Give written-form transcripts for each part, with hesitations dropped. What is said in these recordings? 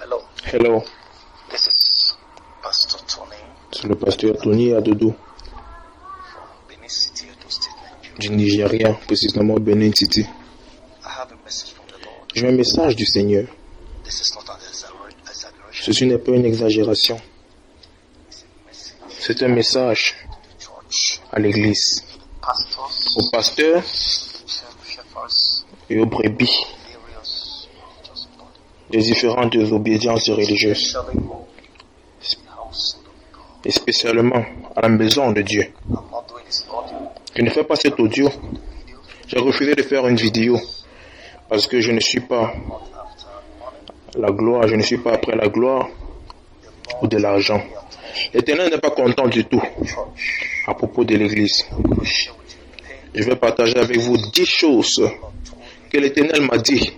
Hello, Hello, this is Pastor Tony c'est le pasteur Tony Adodo from Benin City, Edo State, Nigeria. du Nigeria, précisément Benin City. I have a message from the Lord. J'ai un message du Seigneur. This is not an exaggeration. Ceci n'est pas une exagération. It's a message C'est un message to the church, à l'église, pastors, aux pasteurs shepherds, et aux brebis various religious bodies, des différentes obédiences religieuses, especially the household of God. et spécialement à la maison de Dieu. I'm not doing this audio Je ne fais pas cet audio. video, J'ai refusé de faire une vidéo parce que je ne suis pas not after money. la gloire, je ne suis pas après la gloire ou de l'argent. L'Éternel n'est pas content du tout Church, à propos de l'église. I will share with you the pain Je vais partager avec vous 10 choses God told me que l'Éternel m'a dit to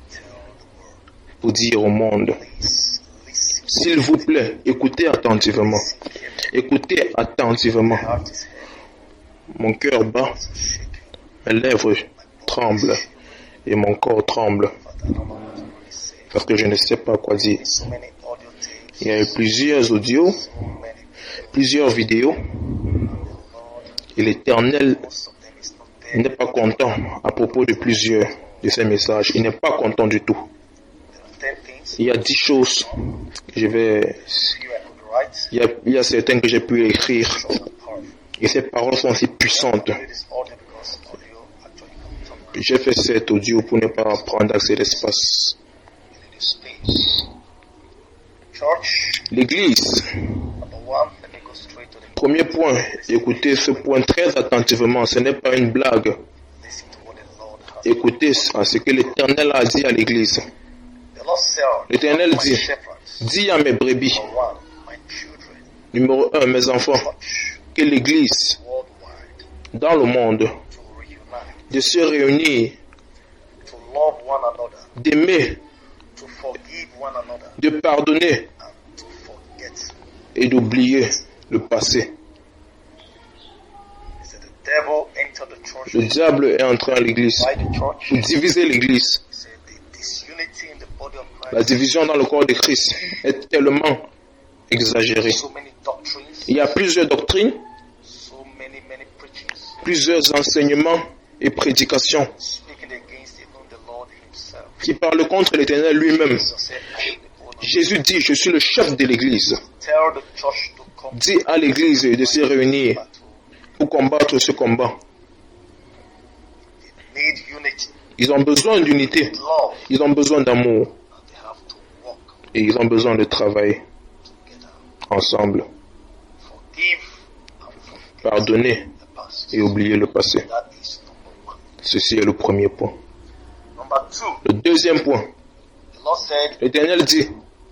tell the world. pour dire au monde. Please listen. S'il vous plaît, écoutez attentivement. Écoutez attentivement. My heart is heavy, Mon cœur bat, so shaking, mes lèvres tremblent et mon corps tremble but I don't know what to really say. parce que je ne sais pas quoi dire. So many audio tapes, Il y a eu plusieurs audios, so many. plusieurs vidéos Lord, et l'Éternel most of them is not there. n'est pas content à propos de plusieurs de ces messages. Il n'est pas content du tout. There are 10 things Il y a 10 choses que je vais... few I could write. Il y a certaines que j'ai pu écrire Short and powerful. et ces paroles sont si puissantes. I do this audio because audio actually comes up J'ai fait cet audio pour ne pas prendre accès d'espace. in this space. Church, L'église, number one, let me go straight to the premier point, écoutez ce point très attentivement, ce n'est pas une blague. listen to what the Lord has. Écoutez à ce que l'Éternel a dit à l'église. The Lord said, L'Éternel my dit, shepherds, dis à mes brebis, number one, my children, numéro 1, mes enfants, church, que l'église, worldwide, dans le monde, to reunite, de se réunir, to love one another, d'aimer, to forgive one another, de pardonner and to forget. et d'oublier le passé. He said, the devil entered the church Le diable est entré à l'église by the church. pour diviser l'église. He said, the disunity in the body of La Christ, division dans le corps de Christ est tellement exagérée. so many doctrines, Il y a plusieurs doctrines, so many preachings, plusieurs enseignements et prédications speaking against even the Lord himself. qui parlent contre l'Éternel lui-même. Jesus said, I am the owner. Jésus dit, je suis le chef de l'église. Tell the church to come Dis à l'église de se réunir battle. pour combattre ce combat. They need unity, Ils ont besoin d'unité, love, ils ont besoin d'amour and they have to work et ils ont besoin de travailler together. ensemble. Forgive and forget Pardonner the past. et oublier le passé. That is number one. Ceci est le premier point. Number two, Le deuxième point, the Lord said, l'Éternel dit,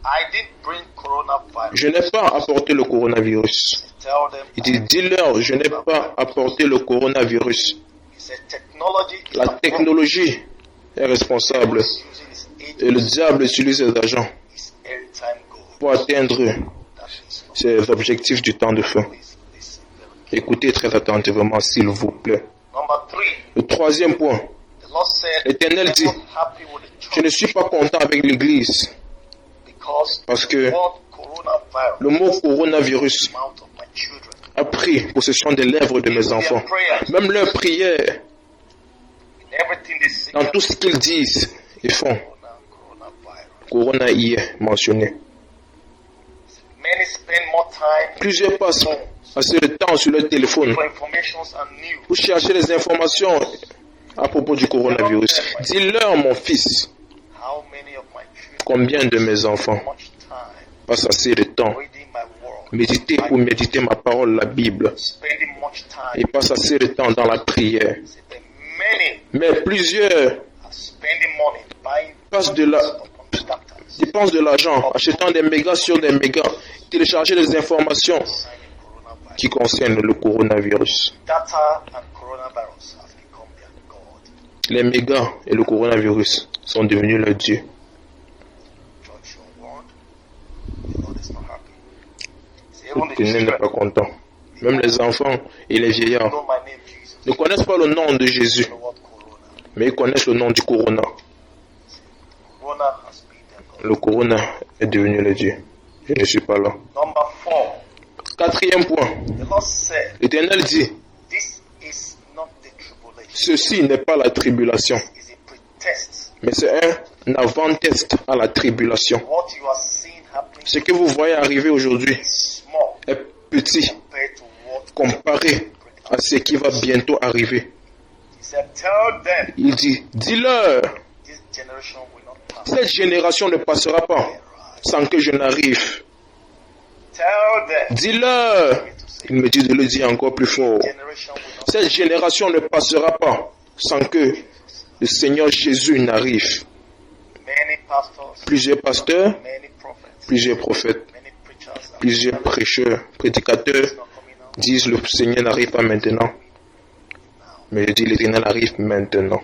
I didn't bring coronavirus. je n'ai pas apporté le coronavirus. Tell them, Il dit, dis-leur, je n'ai pas apporté le coronavirus. he said, technology is La a problem. technologie est responsable Using his et le diable utilise ses agents his end-time goal. pour atteindre That is not. ses objectifs du temps de fin. Please listen very Écoutez très attentivement, s'il vous plaît. Number three, Le troisième point, the Lord said, L'Éternel dit, I'm not happy with the je ne church suis pas content avec l'église because parce que the word coronavirus le mot coronavirus mouth of my children. a pris possession des lèvres de mes enfants. Their prayers, Même leurs prières, in everything they say, dans tout ce qu'ils disent et font, coronavirus. Corona y est mentionné. Many spend more time Plusieurs passent assez de temps sur leur téléphone for information and news. pour chercher les informations à propos du coronavirus. Dis-leur, mon fils, How many of my children combien de mes enfants much time passent assez de temps reading my word, méditer pour méditer ma parole, la Bible, spending much et time. passent assez de temps dans la prière. But many Mais plusieurs are spending money buying passent de la, computers, dépensent de l'argent achetant des mégas sur des mégas, télécharger les informations signing coronavirus. qui concernent le coronavirus. Data and coronavirus has become their god. Les mégas et le coronavirus sont devenus leur Dieu. Church, your word, the Lord is not happy. See, even the L'Éternel n'est pas children content. Même les enfants et les vieillards know my name, Jesus. ne connaissent pas le nom de Jésus, The word corona. mais ils connaissent le nom du corona. Corona has been their god. Le corona est devenu le Dieu. Je ne suis pas là. Number 4. Quatrième point. The Lord said, L'Éternel dit, this is not the tribulation. ceci n'est pas la tribulation, It's a pretest. mais c'est un avant-test à la tribulation. What you are seeing happening Ce que vous voyez arriver aujourd'hui is small est petit compared to what comparé à ce qui va bientôt arriver. He said. Tell them Il dit, dis-leur, this generation will not pass. cette génération ne passera pas sans que je n'arrive. Tell them. Dis-leur, il me dit de le dire encore plus fort, Generation will not cette génération ne passera pas sans que le Seigneur Jésus n'arrive. Many pastors, Plusieurs pasteurs, many prophets, plusieurs prophètes, many preachers are plusieurs prêcheurs, prédicateurs not coming out disent le Seigneur n'arrive pas maintenant. Mais je dis l'Éternel arrive maintenant.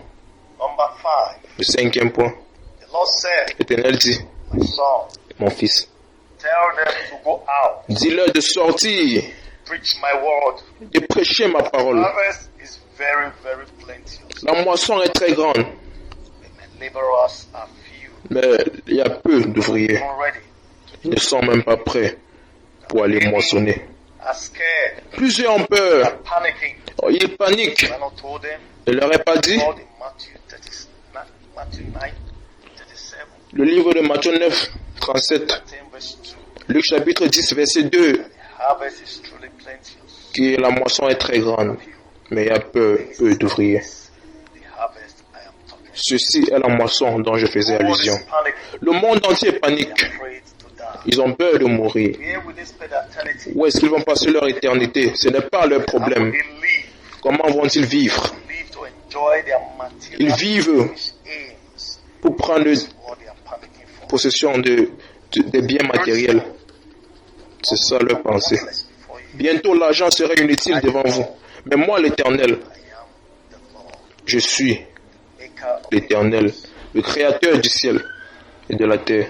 Number 5. Le cinquième point, The Lord said, l'Éternel dit, my son, mon fils, tell them to go out, dis-leur de sortir, preach my word. de prêcher ma parole. Harvest is very, very plenteous. La moisson est très grande, But my laborers are few. mais il y a peu d'ouvriers. Not ready. Ils ne sont même pas prêts pour aller moissonner. Are scared, Plusieurs ont peur. panicking. Oh, ils paniquent. I not told them. Je ne leur ai pas dit. All in Matthew 9, 37, Le livre de Matthieu 9, 37, 10 verse 2. Luc chapitre 10, verset 2, The harvest is truly plenteous. que la moisson est très grande, mais il y a peu d'ouvriers. The harvest I am talking. Ceci est la moisson dont je faisais All allusion. is panicking. Le monde entier panique. Afraid to die. Ils ont peur de mourir. Where will they spend eternity? Où est-ce qu'ils vont passer leur éternité? Ce n'est pas leur How will problème. they live? Comment vont-ils vivre? Live to enjoy their material Ils vivent aims. pour prendre What they are panicking for. possession des biens matériels. C'est ça leur pensée. Worthless before you. Bientôt l'argent sera inutile devant vous. Mais moi, l'Éternel, I am the Lord, je suis maker of l'Éternel, le Créateur du ciel et de la terre.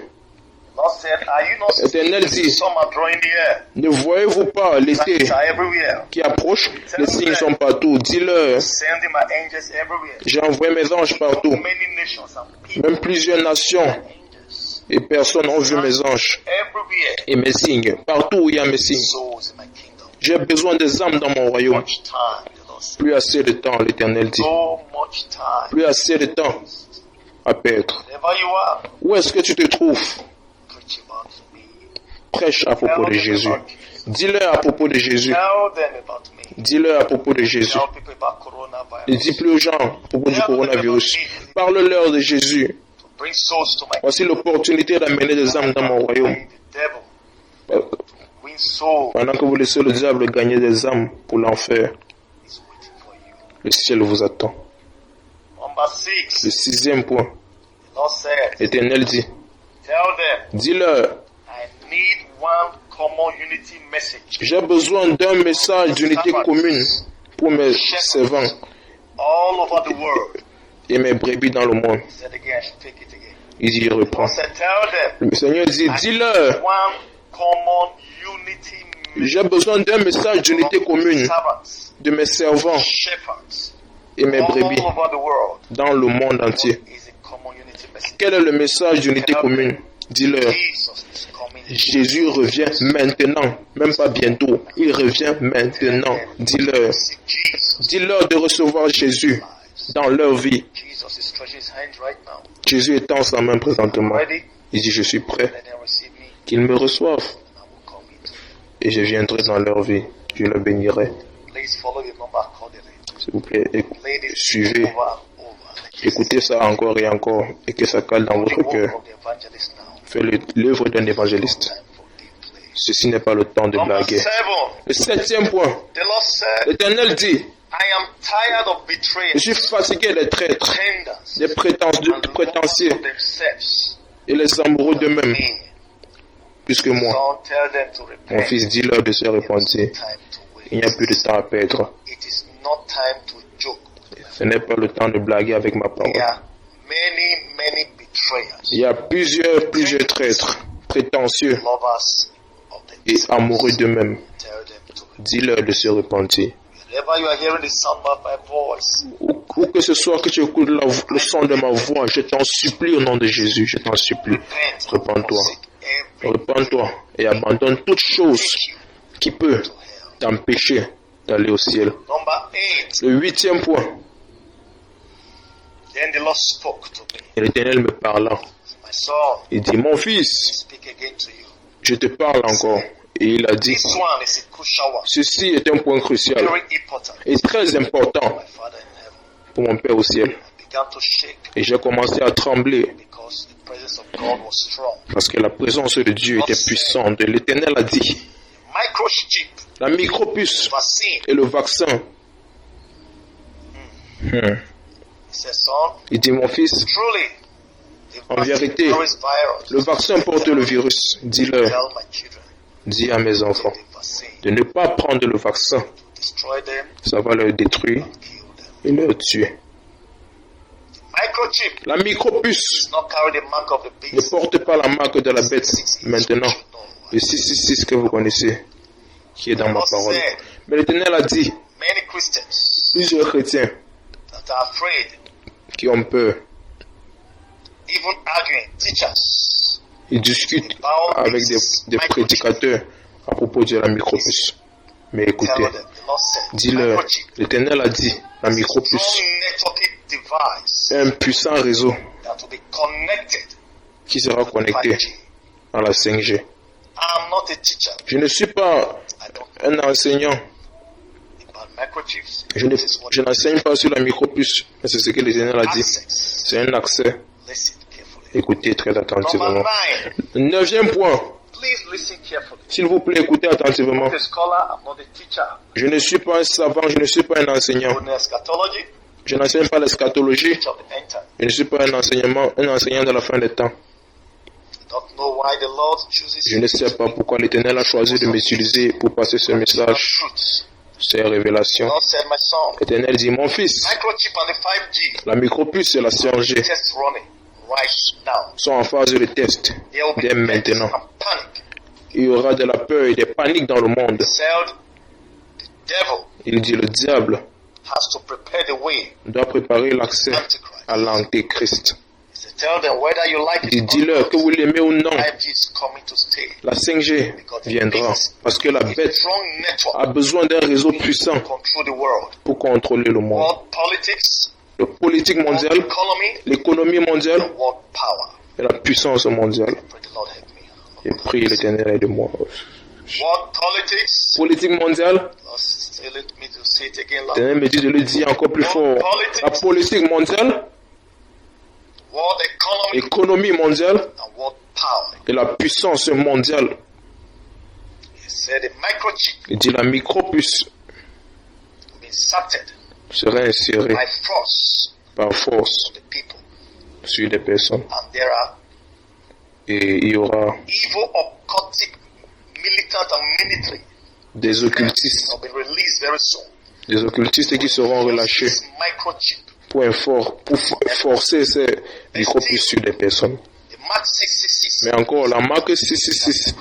Lord said, are you not L'Éternel dit, summer drawing near? ne voyez-vous pas l'été Signs are everywhere. qui approche? Les signes sont partout. Dis-leur, Sending my angels everywhere. j'ai envoyé mes anges partout. Many nations and people. Même plusieurs nations Angels et personnes ont vu mes anges everywhere. et mes signes. Partout où il y a mes signes. Souls in my kingdom. J'ai besoin des âmes dans mon royaume. Much time, the Lord said. Plus assez de temps, l'Éternel dit. So much time. Plus assez de temps à perdre. Wherever you are, Où est-ce que tu te trouves? preach about me. Prêche à propos de Jésus. Dis-leur à propos de Jésus. Tell them about me. Dis-leur à propos de Jésus. Tell people about coronavirus. Ne dis plus aux gens à propos du coronavirus. Parle-leur de Jésus. To bring souls to my Voici l'opportunité d'amener des âmes dans mon royaume. The devil. Win souls Pendant que vous laissez le diable gagner des âmes pour l'enfer, is waiting for you. le ciel vous attend. Number 6. Le sixième point, The Lord said, l'Éternel dit, tell them, dis-leur, I need one common unity message. j'ai besoin d'un message d'unité commune pour mes servants All over the world. et mes brebis dans le monde. He said again, I should take it again. Il dit, il The reprend. Lord said, tell them, Le Seigneur dit, dis-leur, one common unity message. j'ai besoin d'un message d'unité commune Servants, de mes servants shepherds, et mes all brebis over the world. dans le monde entier. What is a common unity message? Quel est le message d'unité commune? Dis-leur, Jesus is coming. Jésus revient maintenant, même pas bientôt. Il revient maintenant. Dis-leur, See Jesus. dis-leur de recevoir Jésus dans leur vie. Jesus is stretching his hands right now. Jésus est en sa main présentement. Ready? Il dit, je suis prêt, Let them receive me. qu'ils me reçoivent And I will come into. et je viendrai dans leur vie. Je le bénirai. Please follow the number accordingly. S'il vous plaît, Play this suivez, over and over. écoutez ça encore et encore et que ça cale dans The votre work cœur. of the evangelist now. Faites l'œuvre d'un évangéliste. Time for deep play. Ceci n'est pas le temps de Number blaguer. 7. Le septième point, The Lord said, l'Éternel dit, I am tired of je betrayers, suis fatigué des traîtres, pretenders, des prétentieux of themselves. et les amoureux d'eux-mêmes, Me. plus que moi. Son, tell them to Mon repent. fils, dis-leur de se repentir. Time to Il wait. n'y a plus de temps à perdre. It is not time to joke. Ce n'est pas le temps de blaguer avec ma There parole. are many betrayers, Il y a plusieurs traîtres, prétentieux lovers of the et amoureux d'eux-mêmes. Tell them to repent. Dis-leur de se repentir. We are Wherever you are hearing the sound of my voice, Où que ce soit que tu écoutes le son de ma voix, je t'en supplie au nom de Jésus, je t'en supplie. repent, Repends-toi. forsake every Repends-toi et abandonne toute chose qui peut t'empêcher d'aller au ciel. Number 8. Le 8e point. Then the Lord spoke to me. Et l'Éternel me parla. My son, Il dit, mon fils, I speak again to you. je te parle encore. Et il a dit, This one is a crucial one. ceci est un point crucial Very important. et très important My Father in heaven. pour mon Père au ciel. I began to shake Et j'ai commencé à trembler because the presence of God was strong. parce que la présence de Dieu était puissante. Et l'Éternel a dit, Microchip, la micropuce vaccine. et le vaccin. He said, son, Il dit, mon fils, truly, the en vaccine vérité, carries virus. le vaccin porte le virus. Dis-le, Tell my children, dis à mes enfants, the vaccine, de ne pas prendre le vaccin. destroy them, Ça va leur détruire kill them. et leur tuer. Microchip La micropuce does not carry the mark of the ne beast. porte pas la marque de la bête. Maintenant, le 666 que vous connaissez, qui est dans ma parole. Mais l'Éternel a dit, Many Christians plusieurs chrétiens that are afraid, qui ont peur, even arguing, teachers, ils discutent avec des prédicateurs à propos de la micropuce. Mais tell écoutez, them, the Lord said, dis-leur, microchip, l'Éternel a dit, la micropuce strong networking device est un puissant réseau that will be connected qui sera to connecté 5G. à la 5G. I'm not a teacher. Je ne suis pas I don't know un enseignant. about microchips. Je This is what je n'enseigne pas sur la micropuce, mais c'est ce que l'Éternel a dit. access. C'est un accès. Listen carefully. Écoutez très Number attentivement. 9. 9e point. Please listen carefully. S'il vous plaît, écoutez attentivement. I'm not a scholar. I'm not a teacher. Je ne suis pas un savant, je ne suis pas un enseignant. I'm not eschatology. Je n'enseigne pas l'eschatologie. Teacher of the end time. Je ne suis pas un enseignant de la fin des temps. I don't know why the Lord chooses Je ne sais pas pourquoi l'Éternel a choisi de m'utiliser pour passer ce message, truth. ces révélations. The Lord said, my son, L'Éternel dit, mon fils, microchip and the 5G la micropuce et la 5G test running right now. sont en phase de test There will be dès panic maintenant. and panic. Il y aura de la peur et des paniques dans le monde. Said the devil Il dit, le diable has to prepare the way. doit préparer l'accès Antichrist. à l'antéchrist. He said, tell them whether you like Il it dit, dis-leur que vous l'aimez ou non, 5G is coming to stay. la 5G viendra parce que la It's a bête strong network a besoin d'un réseau puissant to control the world. pour contrôler le monde. World politics, La politique world mondiale, economy, l'économie mondiale and world power. et la puissance mondiale. Pray the Lord help me. Et prie l'Éternel aide-moi. World politics. Politique mondiale, Lord, still let me to say it again loud. l'Éternel me dit de le dire encore plus fort. La politique mondiale, World economy l'économie mondiale and world power. et la puissance mondiale. He said the microchip Il dit la micropuce will be inserted sera insérée by force par force to the people. sur des personnes. And there are Et il y aura evil occultic militant and military des occultistes, will be released very soon. des occultistes qui seront relâchés This microchip, pour forcer ces micropuces sur des personnes. the Mark 666, Mais encore, la marque 666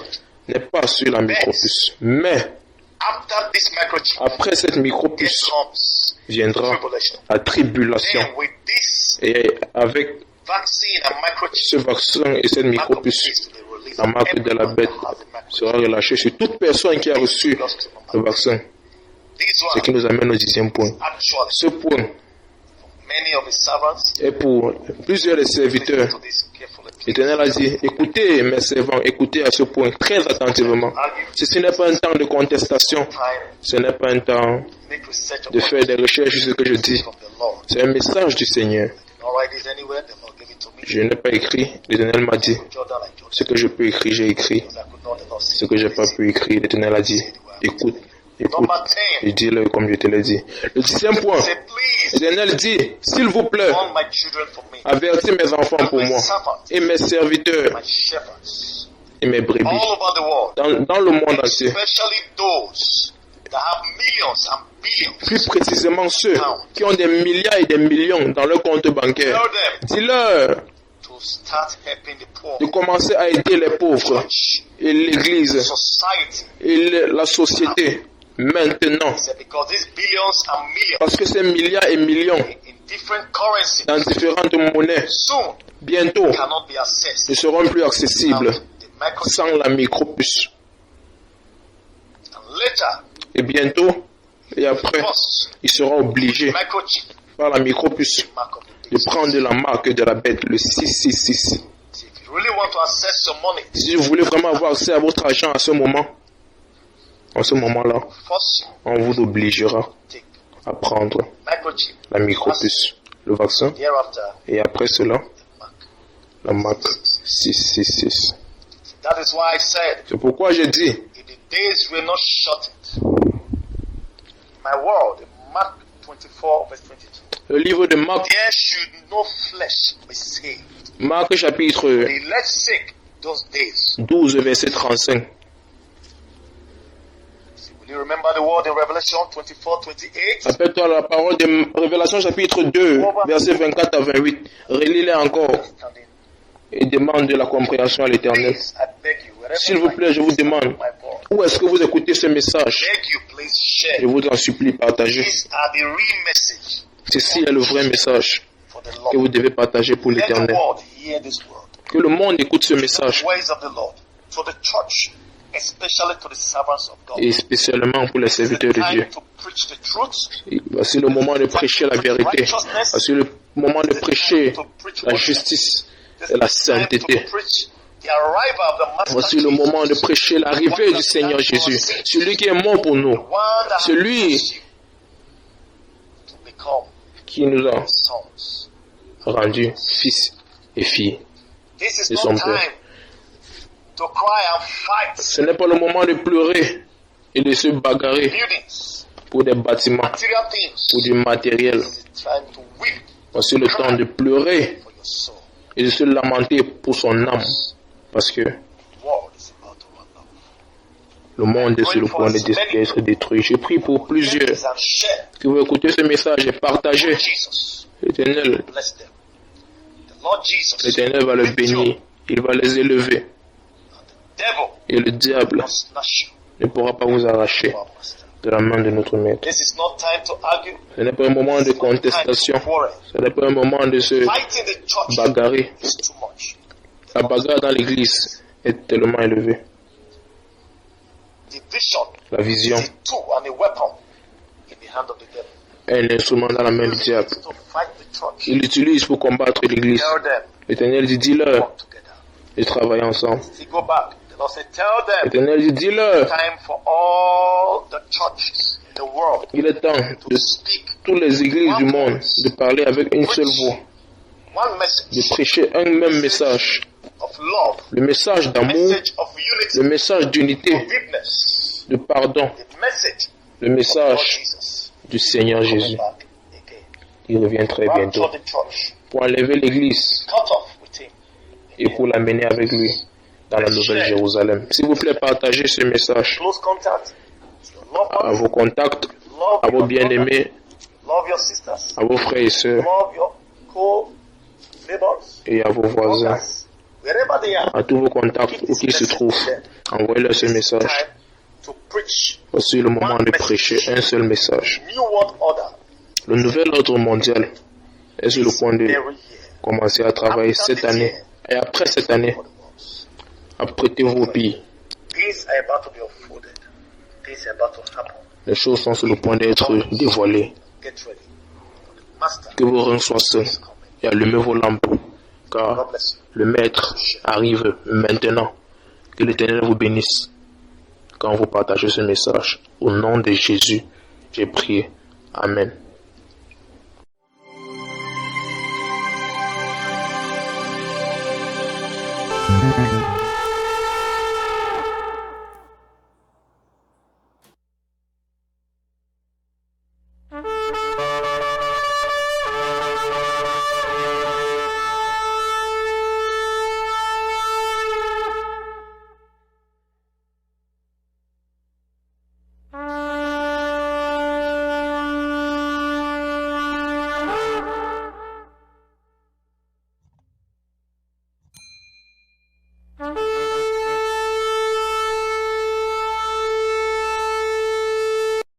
n'est pas sur la micropuce. Mais after this microchip, après cette there micropuce comes viendra tribulation. la tribulation. Then with this Et avec vaccine and microchip, ce vaccin et cette mark of the micropuce, beast will be released. la marque de la bête Everyone that has the microchip. sera relâchée sur toute personne qui a reçu le vaccin. This Ce qui one, nous amène au 10e point. actually, Ce point many of his servants, est pour plusieurs des serviteurs. to this carefully, L'Éternel a dit, écoutez mes servants, écoutez à ce point très attentivement. Ceci n'est pas un temps de contestation, time, ce n'est pas un temps make research de upon faire des recherches sur ce que je dis. from the Lord. C'est un message du Seigneur. I did not write this anywhere, the Lord gave it to me. Je n'ai pas écrit, l'Éternel m'a dit. Jordan, I told Ce que je peux écrire, j'ai écrit. because I could not, the Lord Ce said. que j'ai pas pu écrire, l'Éternel a dit. Écoute, écoute. Number 10, Et dis-le comme je te l'ai dit. Le 10e point, say, please, l'Éternel dit, s'il vous plaît, warn my children for me, avertis mes enfants pour my moi, servants, et mes serviteurs, my shepherds, et mes brebis, all over the world, dans le monde entier. especially those that have millions and billions. Plus précisément ceux qui ont des milliards et des millions dans leur compte bancaire. Tell them Dis-leur to start helping the poor, de commencer à aider les pauvres church, et l'Église society, et la société maintenant. He said, because these billions and millions Parce que ces milliards et millions in different currencies dans différentes monnaies, soon bientôt, cannot be accessed ne seront plus accessibles without the microchip. sans la micropuce. And later, Et bientôt, et après, first, il sera obligé microchip, par la micropuce mark of the de beast. prendre la marque de la bête, le 666. So if you really want to access your money, Si vous voulez vraiment avoir accès à votre argent à ce moment, en ce moment-là, first on vous obligera take à prendre microchip, la micropuce, le vaccin, thereafter et après cela, the mark. la marque 666. That is why I said, C'est pourquoi j'ai dit, if the days were not shortened, my word, Mark 24, verse 22, le livre de Marc, there should no flesh be saved. Marc chapitre The elect's sake, those days. 12, verset 35. Will you remember the word in Revelation 24, 28? Rappelle-toi la parole de Révélation chapitre 2, verset 24 à 28. Relis-les encore Standing. et demande de la compréhension à l'Éternel. Please, I beg you, wherever S'il vous plaît, je vous demande, my voice, où est-ce que vous écoutez ce message? beg you, please Je share. vous en supplie, partagez. These are the real message Ceci est le vrai message for the que vous Lord. devez partager pour Let the l'Éternel. world hear this word. Que le monde écoute ce The message, ways of the Lord. For the church, especially to the servants of God. et spécialement pour les It's the serviteurs de Dieu. time to preach the truth. Et voici le moment de prêcher la vérité. Voici le moment de prêcher la justice et la sainteté. Voici le moment de prêcher l'arrivée du Seigneur Jésus, celui qui est mort pour nous, celui qui nous a rendus fils et filles de son Père. Ce n'est pas le moment de pleurer et de se bagarrer pour des bâtiments, pour du matériel. Voici le temps de pleurer et de se lamenter pour son âme, parce que le monde est sur le point d'être détruit. Je prie pour plusieurs qui vont écouter ce message et partager. L'Éternel va le bénir, il va les élever. Et le diable ne pourra pas vous arracher de la main de notre Maître. Ce n'est pas un moment de contestation, ce n'est pas un moment de se bagarrer. La bagarre dans l'église est tellement élevée. La vision est un instrument dans la main du diable. Il l'utilise pour combattre l'église. L'Éternel dit, dis-leur de travailler ensemble. L'Éternel dit, dis-leur, il est temps de toutes les églises du monde de parler avec une seule voix, de prêcher un même message, le message d'amour, le message d'unité, de pardon, le message du Seigneur Jésus. Il revient très bientôt pour enlever l'église et pour l'amener avec lui dans la nouvelle Jérusalem. S'il vous plaît, partagez ce message à vos contacts, à vos bien-aimés, à vos frères et sœurs et à vos voisins, à tous vos contacts où qu'ils se trouvent. Envoyez-leur ce message. Voici le moment de prêcher un seul message. Le nouvel ordre mondial est sur le point de commencer à travailler cette année. Et après cette année, apprêtez vos billes. Les choses sont sur le point d'être dévoilées. Que vos reins soient sains et allumez vos lampes, car le Maître arrive maintenant. Que l'Éternel vous bénisse quand vous partagez ce message. Au nom de Jésus, j'ai prié. Amen.